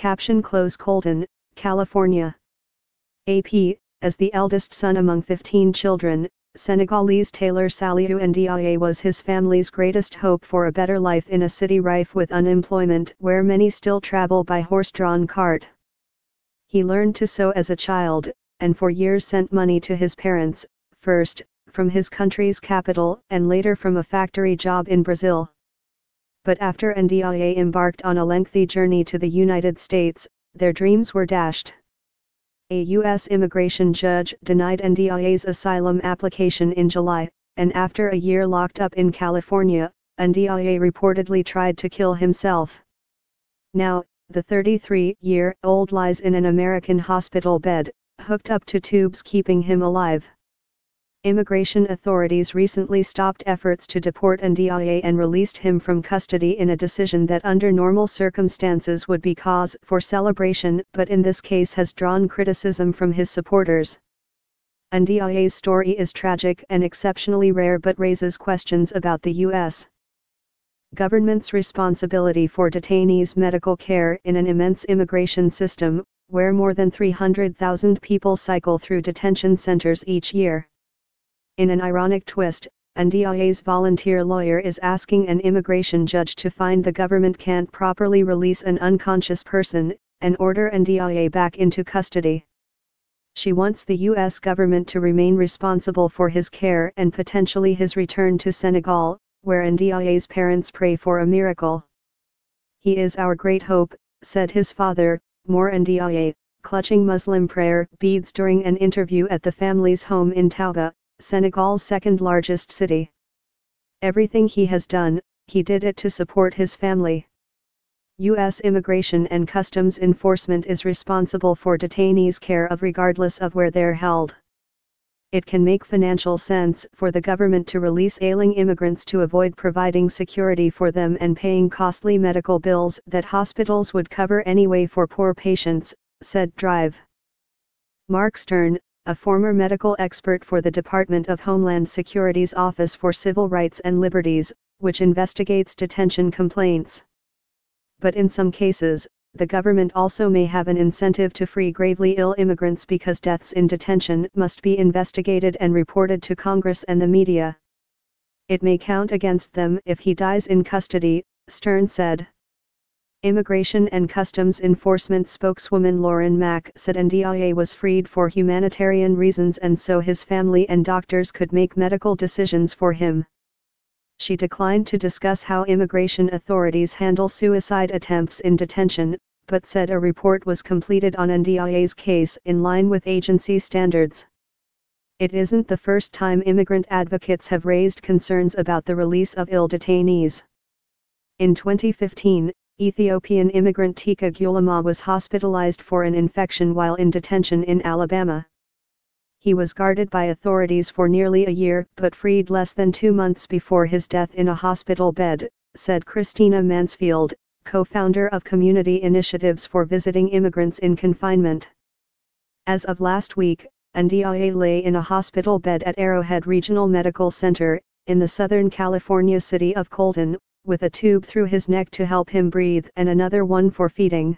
Caption Colton, California. AP, as the eldest son among 15 children, Senegalese Taylor Saliou Ndiaye was his family's greatest hope for a better life in a city rife with unemployment where many still travel by horse-drawn cart. He learned to sew as a child, and for years sent money to his parents, first from his country's capital and later from a factory job in Brazil. But after Ndiaye embarked on a lengthy journey to the United States, their dreams were dashed. A U.S. immigration judge denied Ndiaye's asylum application in July, and after a year locked up in California, Ndiaye reportedly tried to kill himself. Now, the 33-year-old lies in an American hospital bed, hooked up to tubes keeping him alive. Immigration authorities recently stopped efforts to deport Ndiaye and released him from custody in a decision that under normal circumstances would be cause for celebration but in this case has drawn criticism from his supporters. Ndiaye's story is tragic and exceptionally rare but raises questions about the U.S. government's responsibility for detainees' medical care in an immense immigration system, where more than 300,000 people cycle through detention centers each year. In an ironic twist, Ndiaye's volunteer lawyer is asking an immigration judge to find the government can't properly release an unconscious person, and order Ndiaye back into custody. She wants the U.S. government to remain responsible for his care and potentially his return to Senegal, where Ndiaye's parents pray for a miracle. "He is our great hope," said his father, Mor Ndiaye, clutching Muslim prayer beads during an interview at the family's home in Touba, Senegal's second-largest city. "Everything he has done, he did it to support his family." U.S. Immigration and Customs Enforcement is responsible for detainees' care of regardless of where they're held. It can make financial sense for the government to release ailing immigrants to avoid providing security for them and paying costly medical bills that hospitals would cover anyway for poor patients, said Drive. Mark Stern, a former medical expert for the Department of Homeland Security's Office for Civil Rights and Liberties, which investigates detention complaints. But in some cases, the government also may have an incentive to free gravely ill immigrants because deaths in detention must be investigated and reported to Congress and the media. "It may count against them if he dies in custody," Stern said. Immigration and Customs Enforcement spokeswoman Lauren Mack said Ndiaye was freed for humanitarian reasons and so his family and doctors could make medical decisions for him. She declined to discuss how immigration authorities handle suicide attempts in detention, but said a report was completed on Ndiaye's case in line with agency standards. It isn't the first time immigrant advocates have raised concerns about the release of ill detainees. In 2015, Ethiopian immigrant Tika Gulama was hospitalized for an infection while in detention in Alabama. He was guarded by authorities for nearly a year but freed less than 2 months before his death in a hospital bed, said Christina Mansfield, co-founder of Community Initiatives for Visiting Immigrants in Confinement. As of last week, Ndiaye lay in a hospital bed at Arrowhead Regional Medical Center, in the Southern California city of Colton, with a tube through his neck to help him breathe and another one for feeding.